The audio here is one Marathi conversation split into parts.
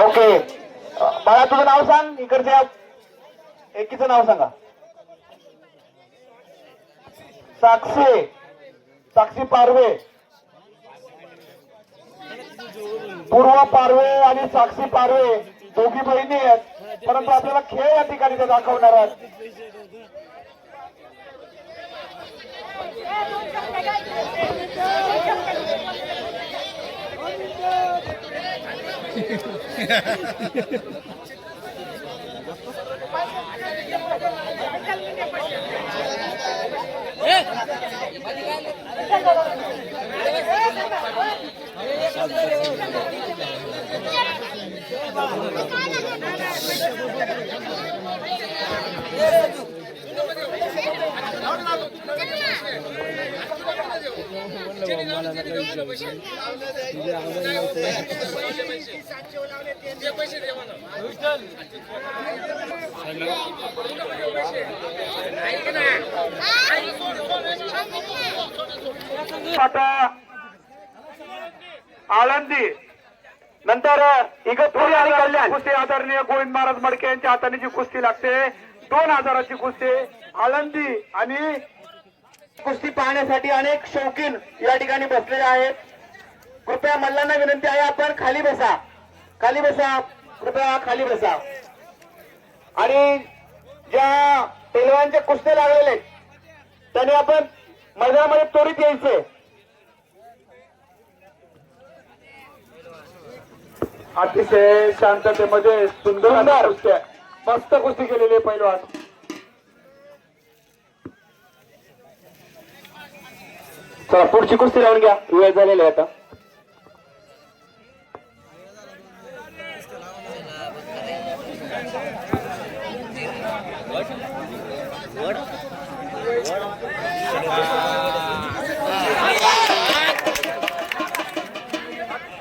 ओके बाळा तुझं नाव सांग. इकडच्या एकीचं नाव सांगा. साक्षी साक्षी पारवे, पूर्व पारवे आणि साक्षी पारवे दोघी बहिणी आहेत, परंतु आपल्याला खेळ या ठिकाणी ते दाखवणार आहेत. आळंदी नंतर इगतपुरी आणि कल्याण कुस्ती आदरणीय गोविंद महाराज मडके यांच्या हाताने जी कुस्ती लागते 2000ची कुस्ती आळंदी आणि कुस्ती पाहण्यासाठी अनेक शौकीन या ठिकाणी बसलेले आहेत. कृपया मल्लांना विनंती आहे आपण खाली बसा, खाली बसा, कृपया खाली बसा. आणि ज्या पैलवानचे कुस्ते लागलेले त्यांनी आपण मैदानामध्ये त्वरित यायचे. अतिशय शांततेमध्ये सुंदर कुस्त्या, मस्त कुस्ती केलेली आहे पैलवान. चला पुढची कुस्ती लावून घ्या, वेळ झालेला आहे आता.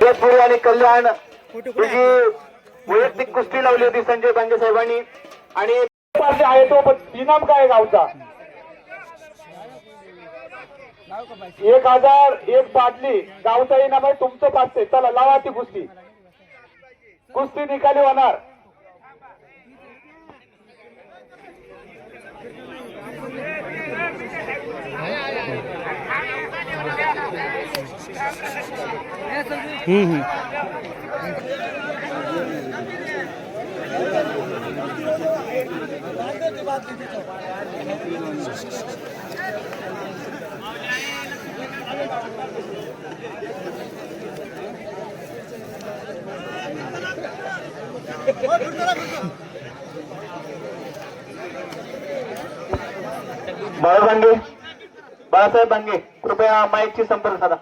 इगतपुरी आणि कल्याण तुझी वैयक्तिक कुस्ती लावली होती संजय बांगे साहेबांनी. आणि आहे तो इनाम काय गावचा 1000 एक बाटली गावचा इनाम आहे तुमचं 500. चला लावा ती कुस्ती, कुस्ती निकाली होणार. बाळासाहेब बांगे कृपया माईकची संपर्क साधा.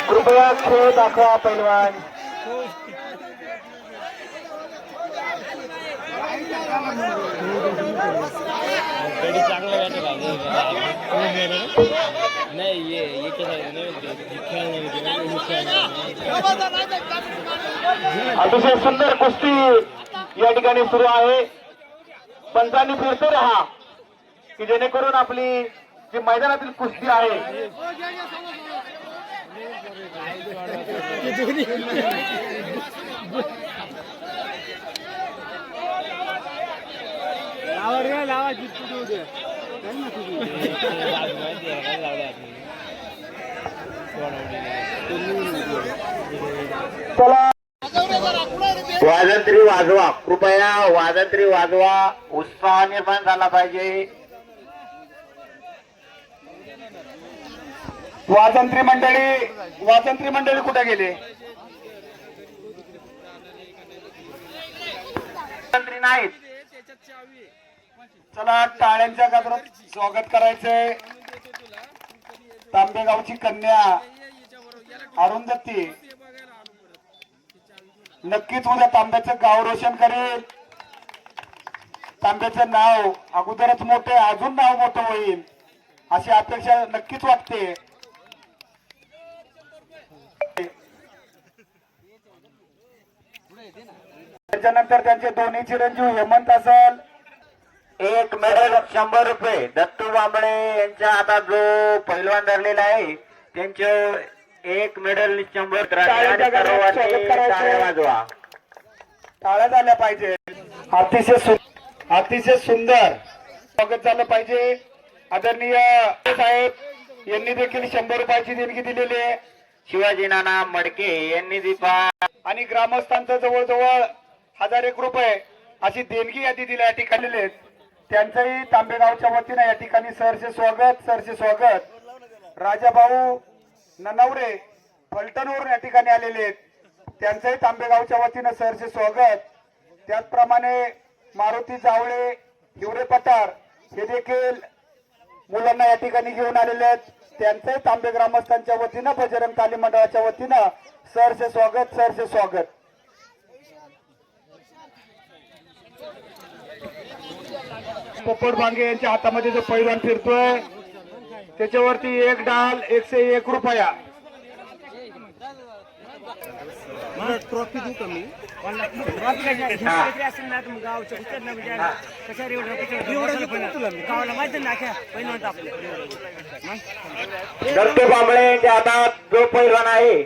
कृपया खेळ दाखवा पैलवान. अतिशय सुंदर कुस्ती या ठिकाणी सुरू आहे. पंचांनी फिरते राहा की जेणेकरून आपली जी मैदानातील कुस्ती आहे चला वाजंत्री वाजवा, कृपया वाजंत्री वाजवा. उत्साह निर्माण झाला पाहिजे. वाजंत्री मंडळी कुठे गेले? वाजंत्री नाहीत. चला टाळ्यांच्या गजरात स्वागत करायचंय. तांबेगावची कन्या अरुंधती नक्कीच उद्या तांब्याचं गाव रोशन करेल. तांब्याचं नाव अगोदरच मोठे, अजून नाव मोठं होईल अशी अपेक्षा नक्कीच वाटते. त्याच्यानंतर त्यांचे दोन्ही चिरंजीव हेमंत असल, एक मेडल 100 रुपये दत्तू बांबळे यांच्या हातात जो पैलवान धरलेला आहे त्यांचे एक मेडल 100. टाळ्या वाजवा. टाळ्या झाल्या पाहिजे. अतिशय सुंदर स्वागत झालं पाहिजे. आदरणीय साहेब यांनी देखील 100 रुपयाची देणगी दिलेली आहे. शिवाजी नाना मडके यांनी दीपा आणि ग्रामस्थांचं जवळजवळ 1001 रुपये अशी देणगी यादी दिल्या या ठिकाणी आहेत. त्यांचंही तांबेगावच्या वतीनं या ठिकाणी सरसे स्वागत. राजाभाऊ ननवरे फलटणवरून या ठिकाणी आलेले आहेत. त्यांचंही तांबेगावच्या वतीनं सरसे स्वागत. त्याचप्रमाणे मारुती जावळे हिवरे पठार हे देखील मुलांना या ठिकाणी घेऊन आलेले आहेत. त्यांचंही तांबे ग्रामस्थांच्या वतीनं बजरंग तालीम मंडळाच्या वतीनं सरसे स्वागत. पोपट भांगे यांच्या हातामध्ये जो पैलवान फिरतोय त्याच्यावरती एक डाल 101 रुपया. ट्रॉफी देऊ का मी? दत्तू बांबळे यांच्या हातात जो पैलवान आहे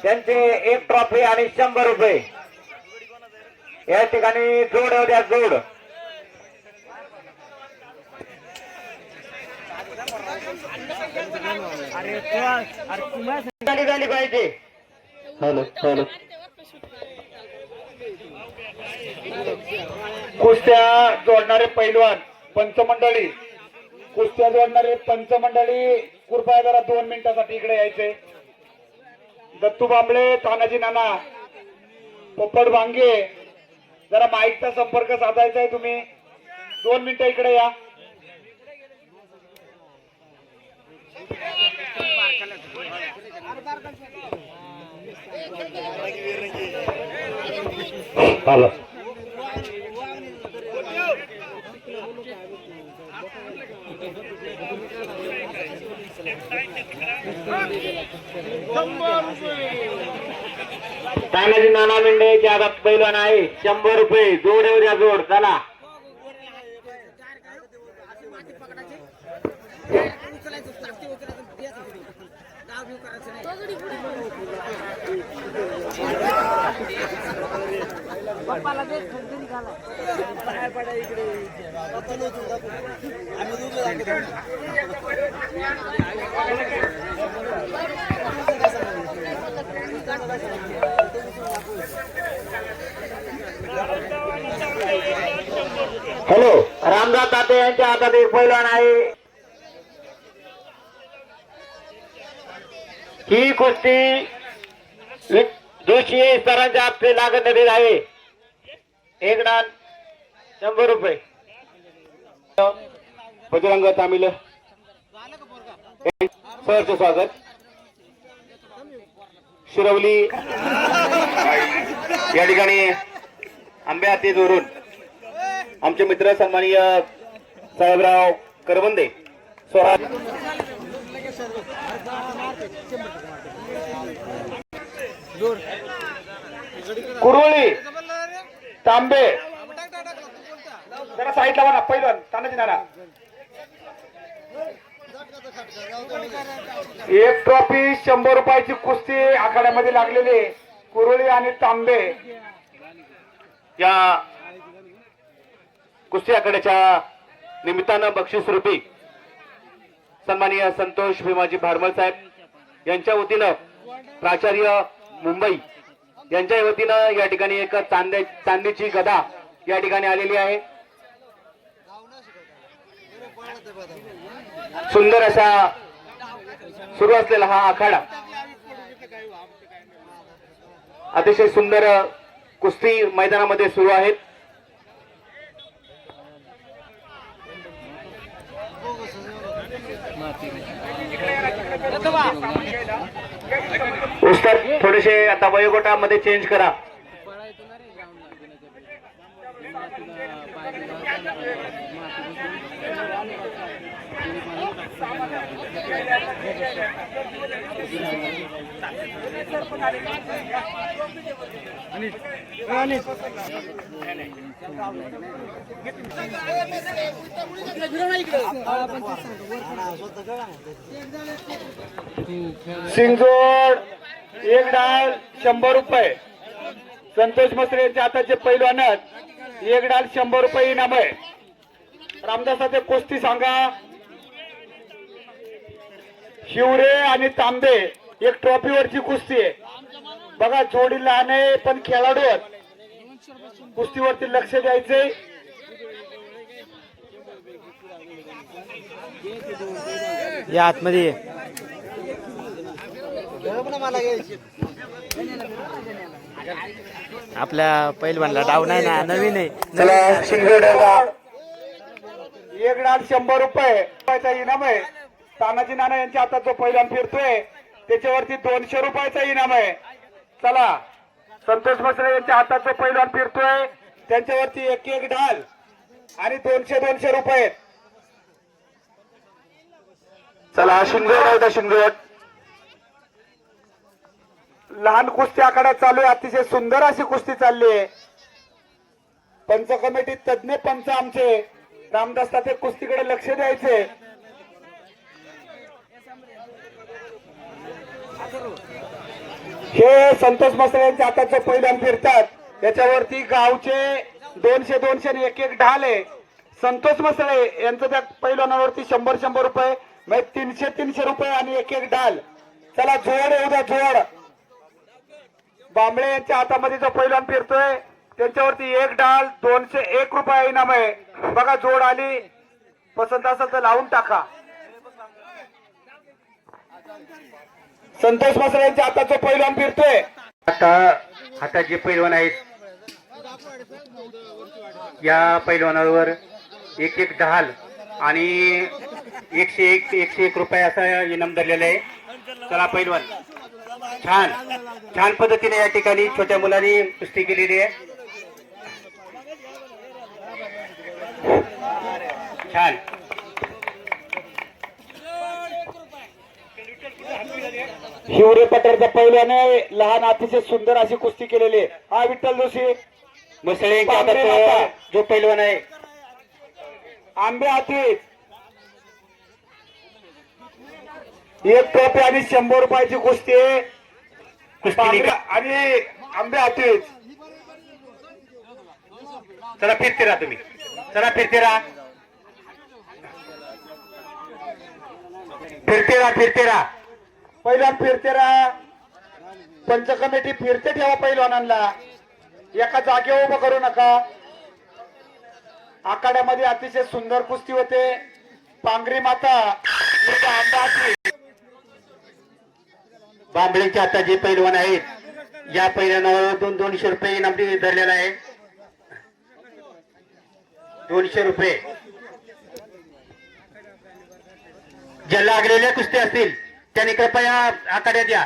त्यांचे एक ट्रॉफी आणि 100 रुपये. या ठिकाणी जोड द्या जोड. झाली पाहिजे. कुस्त्या जोडणारे पैलवान पंचमंडळी कृपया जरा 2 मिनिटासाठी इकडे यायचे. दत्तू बांबळे, तानाजी नाना, पोपट भांगे जरा माईकचा संपर्क साधायचा आहे. तुम्ही 2 मिनिटं इकडे या. हॅलो. तानाजी नाना मेंढे च्या हातात पैलवान आहे 100 रुपये. जोड द्या जोड. चला हॅलो. रामदास ताते यांच्या हातात एक पैलवान आहे. ही कुस्ती जोशी सरांच्या हातचे लागत आहे. एक डाल 100 रुपये. बजरंग तामिल सरचे स्वागत. शिरवली या ठिकाणी आंबे हाती जोरून आमचे मित्र सन्माननीय साहेबराव करवंदे सोहा कुरुळी तांबे जरा साईडला म्हणा. पैलवान तानाजी नाना एक ट्रॉफी 100 रुपयाची कुस्ती आखाड्यामध्ये लागलेली. कुरुळी आणि तांबे या कुस्ती आखाड्याच्या निमित्तानं बक्षीस रूपी सन्माननीय संतोष भीमाजी भारमल साहेब यांच्या वतीनं प्राचार्य मुंबई यांच्या वतीनं या ठिकाणी एक चांदीची गदा या ठिकाणी आलेली आहे. सुंदर असा सुरू असलेला हा आखाडा अतिशय सुंदर कुस्ती मैदानामध्ये सुरू आहेत. उस्ताद थोडेसे आता वयोगटामध्ये चेंज करा. सिंगजोड एक डाल 100 रुपये. संतोष मसरे यांच्या हाताचे पैलवान एक डाल 100 रुपये इनाम आहे. रामदासाचे कुस्ती सांगा. शिवरे आणि तांबे एक ट्रॉफीवरची कुस्ती आहे बघा. जोडी लहान आहे पण खेळाडू आहेत. कुस्तीवरती लक्ष द्यायचंय. या आतमध्ये आपल्या पैलवानला डाव नाही ना, नवीन आहे. चला शिंगोड्याला एक डाल 100 रुपये इनाम आहे. तानाजी नाना यांच्या हातात जो पैलवान फिरतोय त्याच्यावरती 200 रुपयाचा इनाम आहे. चला संतोष मसरे यांच्या हातात जो पैलवान फिरतोय त्यांच्यावरती एक एक डाल आणि 200 रुपये. चला शिंगोड शिंगोड लहान कुस्ती आखाडा चालू आहे. अतिशय सुंदर अशी कुस्ती चालली आहे. पंच कमिटी तज्ञ पंच आमचे रामदास ताते कुस्तीकडे लक्ष द्यायचे. हे संतोष मसरे यांच्या हातात जो पैलवान फिरतात त्याच्यावरती गावचे 200 आणि एक एक ढाल आहे. संतोष मसरे यांचं त्या पैलवानावरती 100 रुपये म्हणजे 300 रुपये आणि एक एक ढाल. चला जोड येऊ द्या जोड. बांबळे यांच्या हातामध्ये जो पैलवान फिरतोय त्यांच्यावरती एक डाल 201 रुपये इनाम आहे. बघा जोड आली. पसंत असेल तर लावून टाका. संतोष मसरे यांच्या हातात जो पैलवान फिरतोय आता हातात जे पैलवान आहेत या पैलवानावर एक एक ढाल आणि 101 रुपये असा इनाम धरलेला आहे. चला पैलवान छान पद्धतीने या ठिकाणी छोट्या मुलांनी कुस्ती केलेली आहे. छान हिवरे पठारचा पैलवाने लहान अतिशय सुंदर अशी कुस्ती केलेली आहे. हा विठ्ठल जोशी मसळे यांच्या हातात जो पैलवान आहे आंबे हाती एक ट्रॉफी आणि 100 रुपयाची कुस्ती आहे. आणि आंबे हाती. चला फिरते राहा तुम्ही. चला फिरते राहा. पैलवान फिरते राहा. पंच कमिटी फिरते ठेवा पैलवानांना. एका जागेवर उभं करू नका. आखाड्यामध्ये अतिशय सुंदर कुस्ती होते. पांगरी माता बांबळेच्या आता जे पैलवान आहेत या पैलवानावर 200 रुपये इनाम धरलेला आहे. 200 रुपये. ज्या लागलेल्या कुस्ती असतील त्यांनी कृपया आखाड्यात या.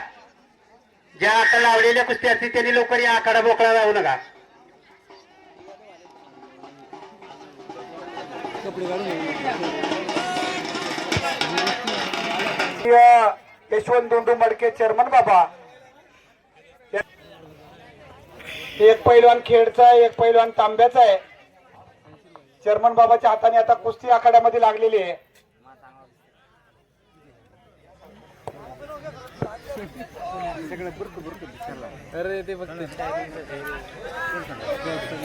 ज्या आता लावलेल्या कुस्ती असतील त्यांनी लवकर या. आखाडा मोकळा जाऊ नका. यशवंत दोंडू मडके चेअरमन बाबा. एक पैलवान खेडचा आहे एक पैलवान तांब्याचा आहे. चेअरमन बाबाच्या हाताने आता कुस्ती आखाड्यामध्ये लागलेली आहे.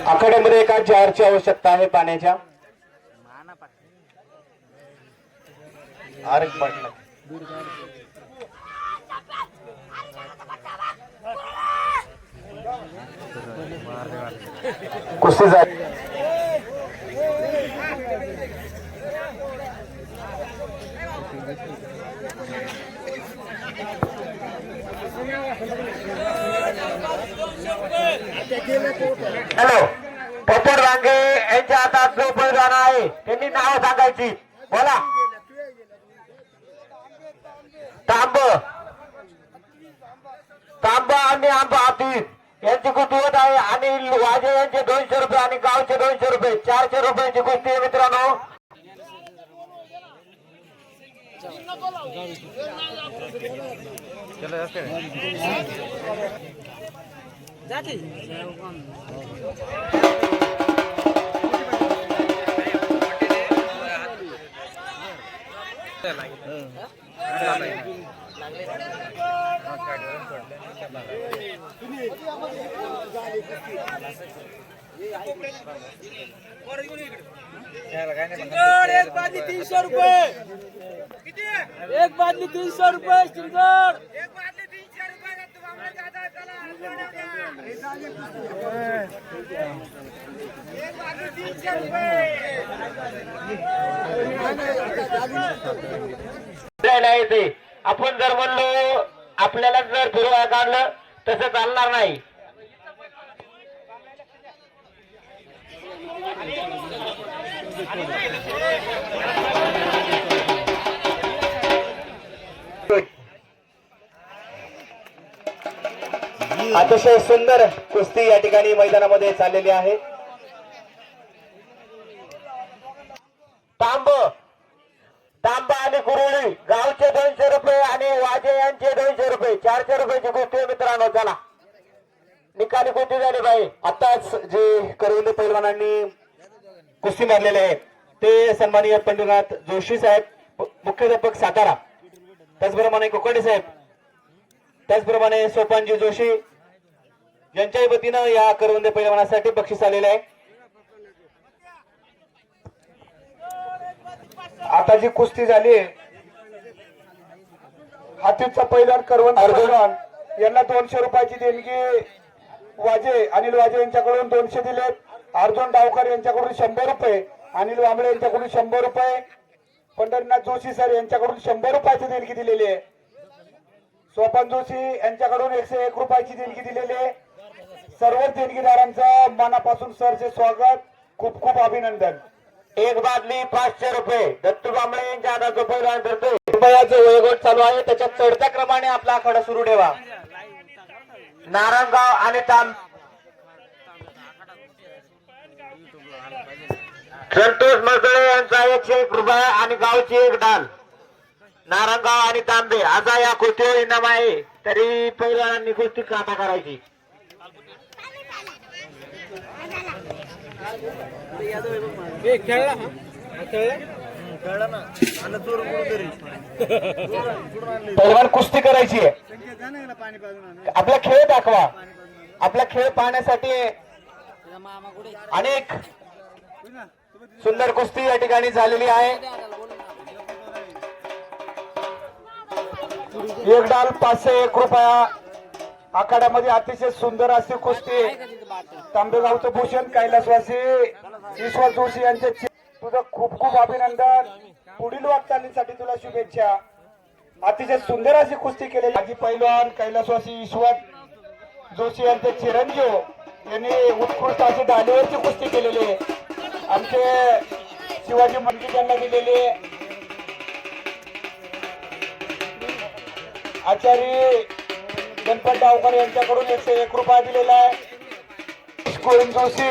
आखाड्यामध्ये एका जारची आवश्यकता आहे पाण्याच्या. आरक पाटला कुस्ती झाली. हॅलो पोपट रांगे यांच्या हातात जो पैलवान आहे त्यांनी नाव सांगायची. बोला. तांब आणि आंबा आतीत यांची कुस्ती होत आहे आणि वाजे यांचे 200 रुपये आणि गावचे 200 रुपये 400 रुपयाची कुस्ती आहे मित्रांनो. एक बादली 300 रुपये. एक बादली 300 रुपये चिंचोड. नाही ते आपण जर म्हणलो आपल्याला जर फिरवा काढलं तसं चालणार नाही. अतिशय सुंदर कुस्ती या ठिकाणी मैदानामध्ये चाललेली आहे. तांब आणि कुरुळी गावचे 200 रुपये आणि वाजे यांचे 200 रुपये 400 रुपयाची कुस्ती आहे मित्रांनो. चला निकाली कुस्ती झाली बाई. आताच जे करवंद पैलवानांनी कुस्ती मारलेले आहे ते सन्माननीय पंढरीनाथ जोशी साहेब मुख्याध्यापक सातारा, त्याचप्रमाणे कोकणे साहेब, त्याचप्रमाणे सोपानजी जोशी यांच्याही वतीनं या करवंदे पैलवानासाठी बक्षीस आलेले आहे. आता जी कुस्ती झाली हातीचा पैलवान करवंद पैलवान यांना 200 रुपयाची देणगी वाजे अनिल वाजे यांच्याकडून 200 दिले. अर्जुन डावकर यांच्याकडून 100 रुपये, अनिल वांबळे यांच्याकडून 100 रुपये, पंढरीनाथ जोशी सर यांच्याकडून 100 रुपयाची देणगी दिलेली आहे. सोपान जोशी यांच्याकडून 101 रुपयाची देणगी दिलेली आहे. सर्व देणगीदारांचं मनापासून सरचे स्वागत, खूप खूप अभिनंदन. एक बादली 500 रुपये दत्तू बांबळे यांच्या हातात पैलवान धरतोय. रुपयाचे वयोगट चालू आहे त्याच्यात चढत्या क्रमाने आपला आखाडा सुरू ठेवा. नारायणगाव आणि संतोष मसळे यांचा 101 रुपये आणि गावची एक डाल. नारायणगाव आणि तांबे असा या कुस्तीवर इनाम आहे. तरी पैलवानांनी कुस्ती काटा करायची. पैलवान कुस्ती करायची आहे. आपला खेळ दाखवा. आपला खेळ पाहण्यासाठी अनेक सुंदर कुस्ती या ठिकाणी झालेली आहे. एक डाल 501 रुपया. आखाड्यामध्ये अतिशय सुंदर अशी कुस्ती. तांबेगावचं भूषण, कैलासवासी ईश्वर जोशी यांचे तुझं खूप खूप अभिनंदन. पुढील वाटचालीसाठी तुला शुभेच्छा. अतिशय सुंदर अशी कुस्ती केलेली. माजी पैलवान कैलासवासी ईश्वर जोशी यांचे चिरंजीव यांनी उत्कृष्ट अशी ढालीवरची कुस्ती केलेली आहे. आमचे शिवाजी मंदिर यांना दिलेले आचार्य गणपत डावकर यांच्याकडून 101 रुपया दिलेला आहे. गोविंद जोशी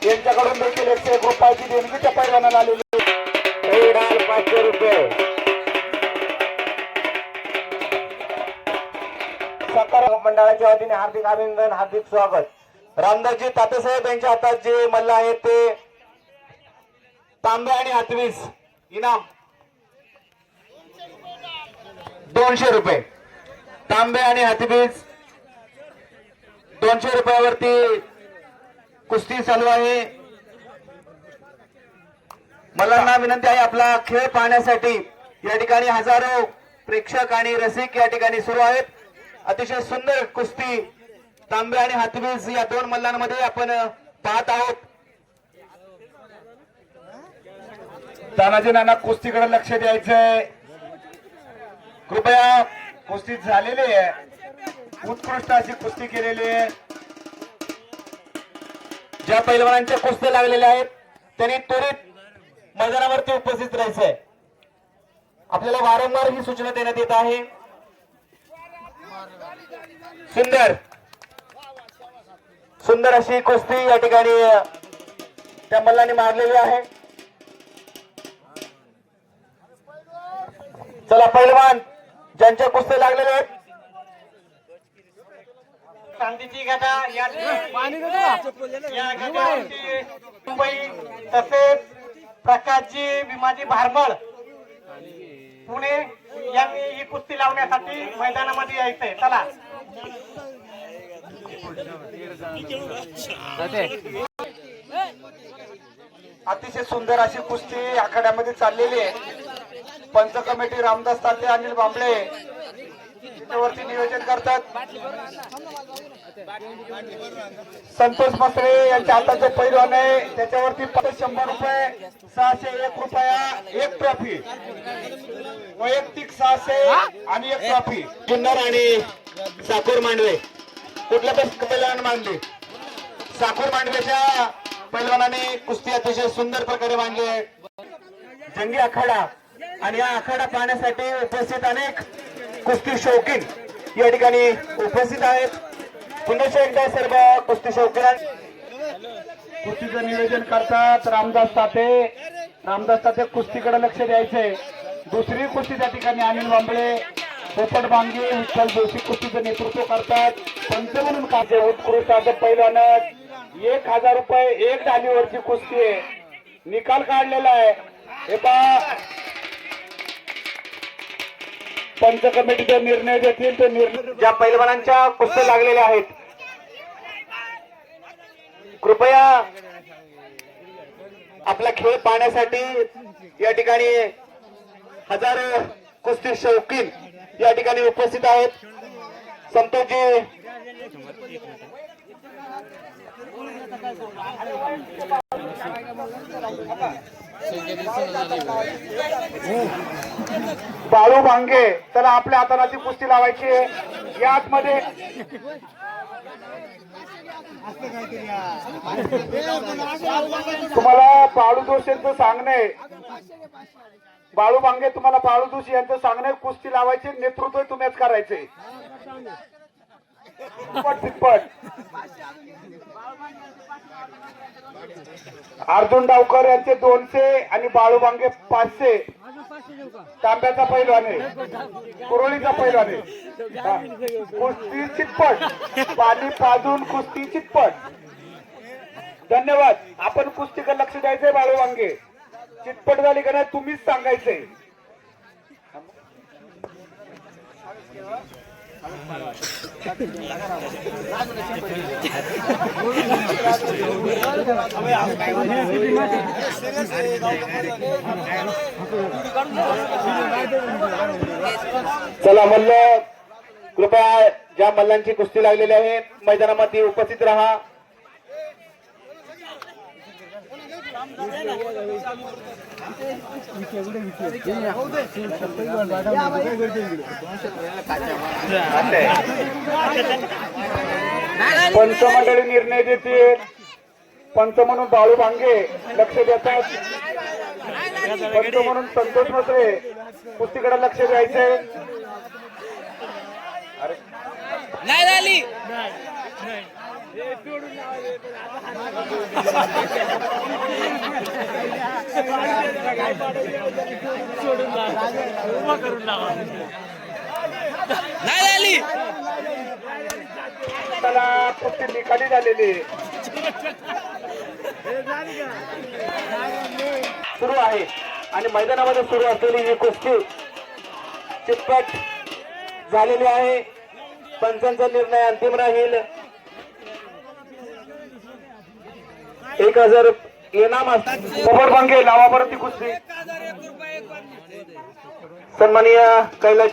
यांच्याकडून देखील 101 रुपयाची देणगी त्या पैलवानाला आलेली. 500 रुपये. सकार मंडळाच्या वतीने हार्दिक अभिनंदन, हार्दिक स्वागत. रामदासजी तातेसाहेब यांच्या हातात जे मल्ल आहे ते तांबे आणि हातवीस इनाम 200 रुपये. तांबे आणि हातवीस 200 रुपयावरती कुस्ती चालू आहे. मल्लांना विनंती आहे आपला खेळ पाहण्यासाठी. या ठिकाणी हजारो प्रेक्षक आणि रसिक या ठिकाणी सुरू आहेत. अतिशय सुंदर कुस्ती तांबे आणि हातवीस या दोन मल्लांमध्ये आपण पाहत आहोत. तानाजी नाना कुस्तीकडे लक्ष द्यायचंय. कृपया कुस्ती झालेली आहे. उत्कृष्ट अशी कुस्ती केलेली आहे. ज्या पैलवानांच्या कुस्त्या लागलेल्या आहेत त्यांनी त्वरित मैदानावरती उपस्थित राहायचंय. आपल्याला वारंवार ही सूचना देण्यात येत आहे. सुंदर सुंदर अशी कुस्ती या ठिकाणी त्या मल्लांनी मारलेली आहे. चला पैलवान ज्यांच्या कुस्त्या लागलेल्या आहेत चांदीची गदा या गदावरती मुंबई तसेच प्रकाशजी भीमाजी भारमळ पुणे यांनी ही कुस्ती लावण्यासाठी मैदानामध्ये यायचंय. चला अतिशय सुंदर अशी कुस्ती आखाड्यामध्ये चाललेली आहे. पंच कमिटी रामदास ताते, अनिल बांबळे त्यावरती नियोजन करतात. संतोष मसरे यांच्या हाताचे पैलवान आहे, त्याच्यावरती 100 रुपये, 601 रुपया, 1 ट्रॉफी, वैयक्तिक 600 आणि 1 ट्रॉफी. जुन्नर आणि साकोर मांडवे कुठल्या पैलवान मांडले? साकोर मांडवेच्या पैलवानाने कुस्ती अतिशय सुंदर प्रकारे मांडली आहे. जंगी आखाडा आणि या आखाडा पाहण्यासाठी उपस्थित अनेक कुस्ती शौकीन या ठिकाणी उपस्थित आहेत. पुन्हा एकदा सर्व कुस्ती शौकीन कुस्तीचं नियोजन करतात रामदास ताते. रामदास ताते कुस्तीकडे लक्ष द्यायचंय. दुसरी कुस्ती त्या ठिकाणी अनिल बांबळे, पोपट बांगे, विठ्ठल जोशी कुस्तीचं नेतृत्व करतात. पंच म्हणून काचे उत्कृष्ट असं पैलवान 1000 रुपये, 1 डालीवरची कुस्ती आहे. निकाल काढलेला आहे. हे पहा पंच कमिटीचे निर्णय देतील ते निर्णय. ज्या पैलवानांच्या कुस्त्या लागलेल्या आहेत कृपया आपला खेळ पाहण्यासाठी या ठिकाणी हजारो कुस्ती शौकीन या ठिकाणी उपस्थित आहेत. संतोषजी बाळू भांगे, चला आपल्या हाताला ती कुस्ती लावायची आहे. या आतमध्ये तुम्हाला बाळू दोष यांचं सांगणं आहे. बाळू भांगे तुम्हाला बाळू दोशी यांचं सांगणं आहे. कुस्ती लावायची, नेतृत्व तुम्हीच करायचंय. पट अर्जुन डावकर यांचे 200 आणि बाळू भांगे 500. तांब्याचा पैलवान आहे, कुरळीचा पैलवान आहे. कुस्ती चितपट, पाणी पाजून कुस्ती चितपट. धन्यवाद. आपण कुस्तीकडे लक्ष द्यायचंय. बाळू वांगे चितपट झाली का नाही तुम्हीच सांगायचंय. चला मल्ल कृपया ज्या मल्लांची कुस्ती लागलेली आहे मैदानामध्ये उपस्थित राहा. पंचमंडळी निर्णय देते. पंच म्हणून बाळू भांगे लक्ष देतात. पंच म्हणून संतोष मसरे कुस्तीकडे लक्ष द्यायचंय. नाही झाली. नाही झाली. त्याला कुस्ती निकाली झालेली सुरू आहे आणि मैदानामध्ये सुरू असलेली ही कुस्ती चितपट झालेली आहे. पंचांचा निर्णय अंतिम राहील. 1000 इनाम असतात. पोपट भांगे लावा बरं ती कुस्ती. सन्माननीय कैलास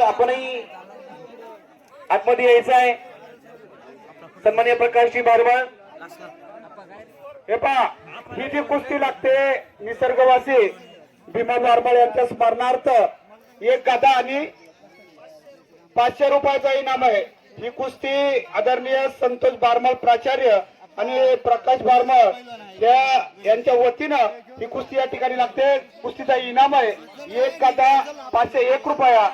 आपणही आतमध्ये यायचं आहे. सन्माननीय प्रकाशजी भारमळ. हे पहा ही जी कुस्ती लागते निसर्गवासी भीमा भारमळ यांच्या स्मरणार्थ 1 गदा आणि 500 रुपयाचा इनाम आहे. ही कुस्ती आदरणीय संतोष भारमळ प्राचार्य आणि प्रकाश बारमळ यांच्या वतीनं ही कुस्ती या ठिकाणी लागते. कुस्तीचा इनाम आहे 1 गदा 501 रुपया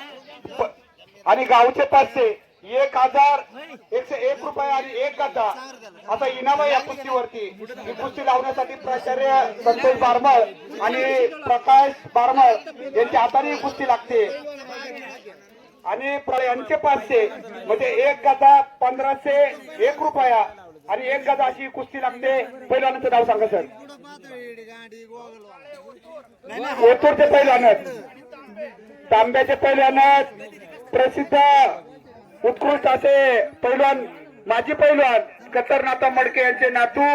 आणि गावचे 500, 1101 रुपया आणि 1 गदा असा इनाम आहे या कुस्तीवरती. ही कुस्ती लावण्यासाठी प्राचार्य संतोष बारमळ आणि प्रकाश बारमळ यांच्या हाताने ही कुस्ती लागते. आणि यांचे 500 म्हणजे 1 गदा 1501 रुपया आणि 1 गदा अशी कुस्ती लागते. पहिलवानाचं नाव सांगा सर. ओतूरचे पहिलवान, तांब्याचे पहिलवान, प्रसिद्ध उत्कृष्ट असे पैलवान, माजी पैलवान कतरनाथा मडके यांचे नातू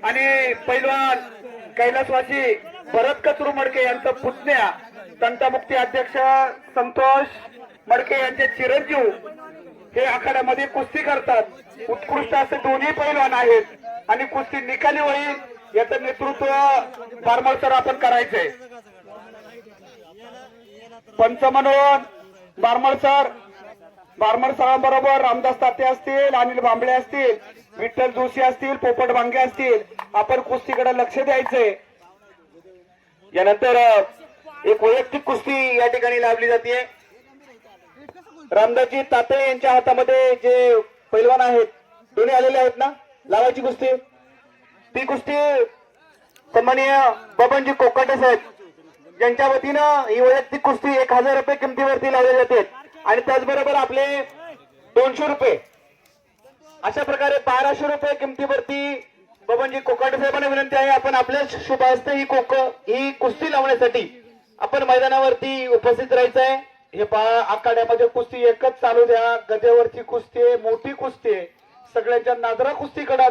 आणि पैलवान कैलासवासी भरत कचरू मडके यांचा पुतण्या, तंटामुक्ती अध्यक्ष संतोष मडके यांचे चिरंजीव हे आखाड्यामध्ये कुस्ती करतात. उत्कृष्ट असे दोन्ही पैलवान आहेत आणि कुस्ती निकाली होईल याचं नेतृत्व बारमळ सर आपण करायचंय. पंच म्हणून बारमळ सरांबरोबर रामदास ताते असतील, अनिल बांबळे असतील, विठ्ठल जोशी असतील, पोपट भांगे असतील. आपण कुस्तीकडे लक्ष द्यायचंय. यानंतर एक वैयक्तिक कुस्ती या ठिकाणी लावली जाते. रामदासजी ताते यांच्या हातामध्ये जे पैलवान आहेत दोन्ही आलेले आहेत ना, लावायची कुस्ती. ती कुस्ती सन्माननीय बबनजी कोकाटे साहेब यांच्या वतीनं ही वैयक्तिक कुस्ती 1000 रुपये किमतीवरती लावली जाते आणि त्याचबरोबर आपले 200 रुपये अशा प्रकारे 1200 रुपये किमतीवरती बबनजी कोकाटे साहेबांना विनंती आहे आपण आपल्या शुभ हस्ते ही कुस्ती लावण्यासाठी आपण मैदानावरती उपस्थित राहायचं आहे. हे आखाड्यामध्ये कुस्ती एकच चालू द्या. गदेवरची कुस्ती, मोठी कुस्ती, सगळ्यांच्या नाजरा कुस्ती कडा.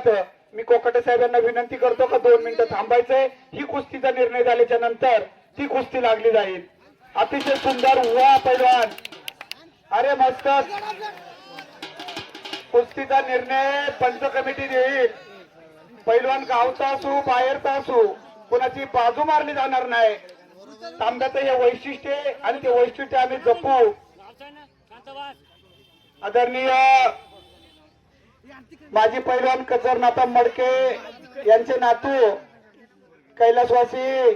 मी कोकाटे साहेबांना विनंती करतो का 2 मिनिटं थांबायचंय. ही कुस्तीचा निर्णय झाल्याच्या नंतर ती कुस्ती लागली जाईल. अतिशय सुंदर हुआ पैलवान, अरे मस्त. कुस्तीचा निर्णय पंच कमिटी देईल. पैलवान गावचा असू बाहेरचा असू कोणाची बाजू मारली जाणार नाही. तांब्याचं हे वैशिष्ट्य आणि ते वैशिष्ट्य आम्ही जपू. आदरणीय माजी पैलवान कचरनाथा मडके यांचे नातू कैलासवासी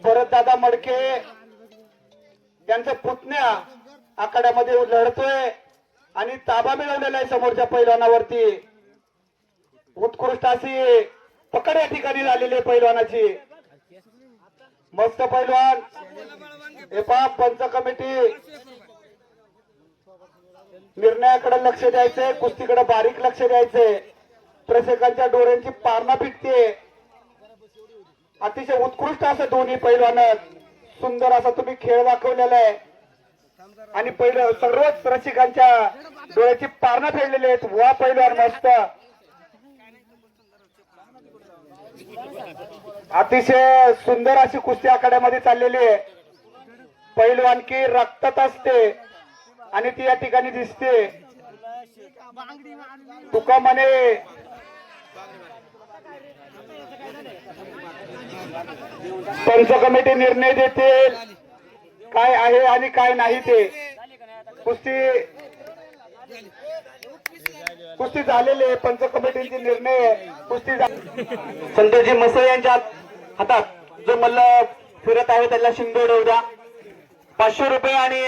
भरतदादा मडके यांचा पुतण्या आखाड्यामध्ये लढतोय आणि ताबा मिळवलेला आहे समोरच्या पैलवानावरती. उत्कृष्ट अशी पकड या ठिकाणी झालेली आहे पैलवानाची. मस्त पैलवान. हे पहा पंच कमिटी निर्णयाकडे लक्ष द्यायचंय, कुस्तीकडे बारीक लक्ष द्यायचंय. प्रेक्षकांच्या डोळ्यांची पारणा पिटते. अतिशय उत्कृष्ट असं दोन्ही पैलवान, सुंदर असा तुम्ही खेळ दाखवलेला आहे आणि पहिलं सर्वच रसिकांच्या डोळ्याची पारणा फेडलेली आहेत. वा पैलवान मस्त. अतिशय सुंदर अशी कुस्ती आखाड्यामध्ये चाललेली आहे. पैलवानकी रक्तात असते आणि ती या ठिकाणी दिसते. तुका म्हणे पंच कमिटी निर्णय देतील काय आहे आणि काय नाही ते. कुस्ती झालेली आहे. पंच कमिटीचे निर्णय कुस्ती संतोषजी मसळे यांच्या हातात जो मल्ल फिरत आहे त्याला शिंदे उडवू 500 रुपये आणि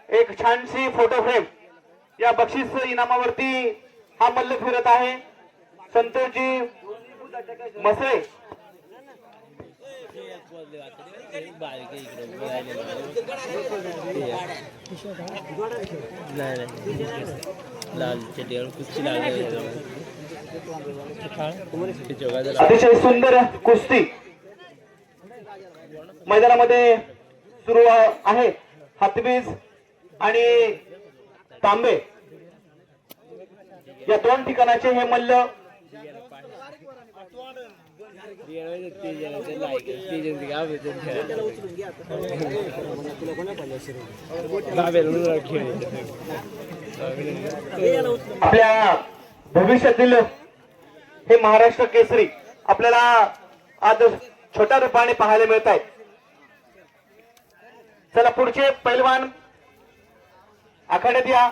एक छानशी फोटो फ्रेम या बक्षीस इनामावरती हा मल्ल फिरत आहे. संतोषजी मसळे अतिशय सुंदर कुस्ती मैदानामध्ये सुरू आहे. हातबीज आणि तांबे या 2 ठिकाणाचे हे मल्ल आपल्या भविष्यातील हे महाराष्ट्र केसरी आपल्याला आज छोट्या रूपाने पाहायला मिळत आहेत. चला पुढचे पैलवान आखाड्यात या.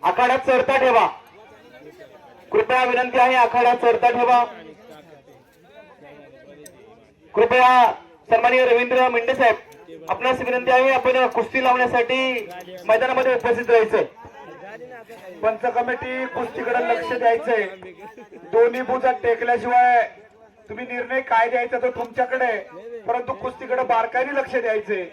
आखाड्यात चढता ठेवा. कृपया विनंती आहे आखाडा चढता ठेवा. कृपया सन्माननीय रवींद्र मेंढे साहेब आपणास विनंती आहे आपण कुस्ती लावण्यासाठी मैदानामध्ये उपस्थित राहायचं. पंच कमिटी कुस्तीकडे लक्ष द्यायचंय. दोन्ही बुजा टेकल्याशिवाय तुम्ही निर्णय काय द्यायचा तो तुमच्याकडे आहे. परंतु कुस्तीकडे बारकाईने लक्ष द्यायचंय.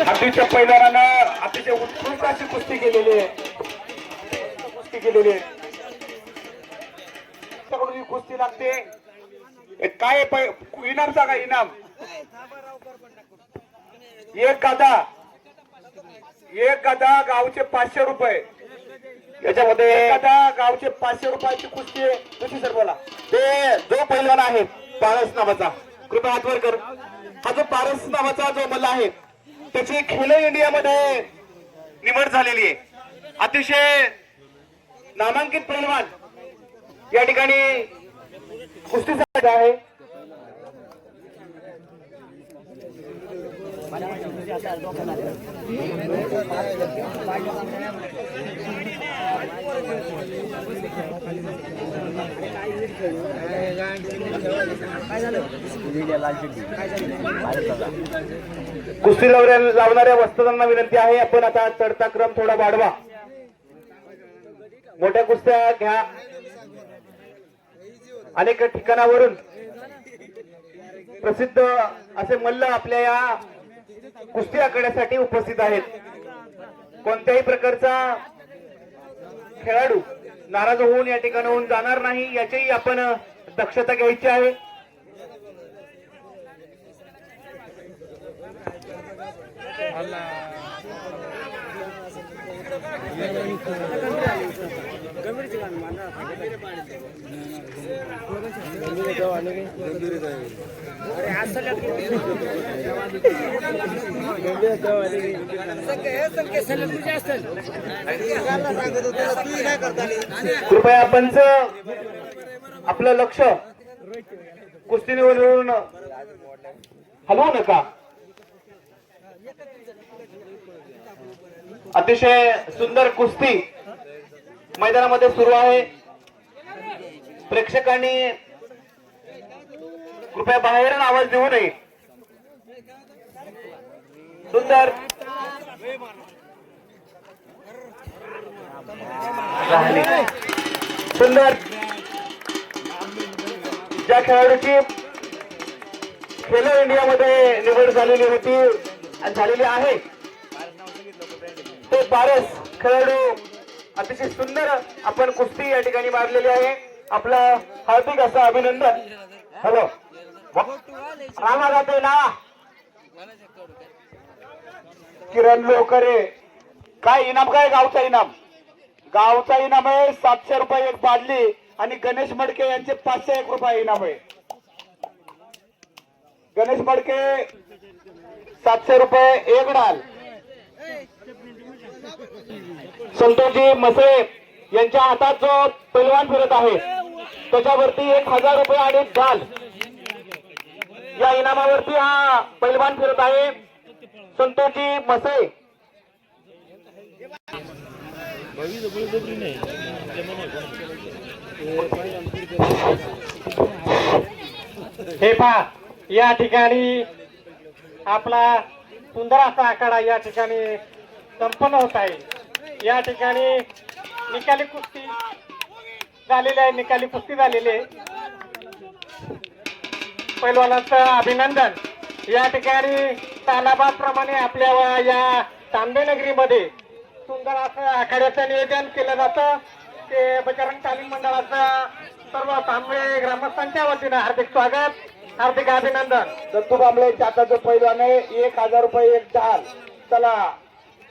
अतिशय पैलवानानं अतिशय उत्कृष्ट अशी कुस्ती केलेली आहे. त्याच्याकडून ही कुस्ती लागते. काय इनाम सांगा. इनाम एक गदा गावचे 500 रुपये. याच्यामध्ये गदा गावचे 500 रुपयाची कुस्ती आहे. जोशी सर बोला. ते जो पैलवान आहे पारस नावाचा, कृपया हातवर कर. हा जो पारस नावाचा जो मल्ल आहे त्याची खेलो इंडियामध्ये निवड झालेली आहे. अतिशय नामांकित पैलवान या ठिकाणी कुस्तीसाठी आहे. कुस्ती लावणाऱ्या वस्तादांना विनंती आहे आपण आता चढता क्रम थोडा वाढवा. मोठ्या कुस्त्या घ्या. अनेक ठिकाणावरून प्रसिद्ध असे मल्ल आपल्या या कुस्ती आखाड्यासाठी उपस्थित आहेत. कोणत्याही प्रकारचा खेळाडू नाराज होऊन या ठिकाणाहून जाणार नाही याचीही आपण दक्षता घ्यायची आहे. कृपया पंच आपलं लक्ष कुस्तीवरून हलवू नका. अतिशय सुंदर कुस्ती मैदानामध्ये सुरू आहे. प्रेक्षकांनी कृपया बाहेरून आवाज देऊ नये. सुंदर सुंदर ज्या खेळाडूची खेलो इंडियामध्ये निवड झालेली होती आणि झालेली आहे ते पारस खेळाडू अतिशय सुंदर आपण कुस्ती या ठिकाणी मारलेली आहे. आपलं हार्दिक असं अभिनंदन. हॅलो रामा जाते ना किरण लोकरे. काय इनाम काय गावचा इनाम? गावचा इनाम आहे 700 रुपये एक बादली आणि गणेश मडके यांचे 501 रुपये इनाम आहे. गणेश मडके 700 रुपये एक डाल. संतोषजी मसळे यांच्या हातात जो पैलवान फिरत आहे त्याच्यावरती 1000 रुपये आणि डाल या इनामावरती हा पैलवान फिरत आहे. संतोषजी मसळे. हे पहा या ठिकाणी आपला सुंदर असा आखाडा या ठिकाणी संपन्न होत आहे. या ठिकाणी निकाली कुस्ती झालेली आहे. पैलवानांचं अभिनंदन. या ठिकाणी तालाबाप्रमाणे आपल्या या तांबेनगरीमध्ये सुंदर असं आखाड्याचं नियोजन केलं जातं. ते बजरंग तालीम मंडळाचं सर्व तांबे ग्रामस्थांच्या वतीनं हार्दिक स्वागत, हार्दिक अभिनंदन. दत्तू बांबळे आता जो पैलवान आहे 1000 रुपये एक डाल. चला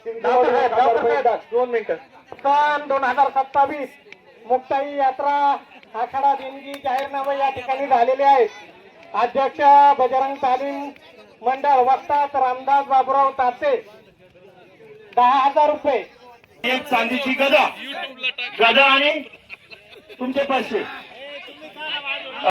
2 मिनिटं. सन 2027 मुक्ताई यात्रा आखाडा देणगी जाहीरनामे या ठिकाणी झालेले आहेत. अध्यक्ष बजरंग तालीम मंडळ वक्ता रामदास बाबुराव ताते 10,000 रुपये. एक चांदीची गदा, गदा आणि तुमचे पैसे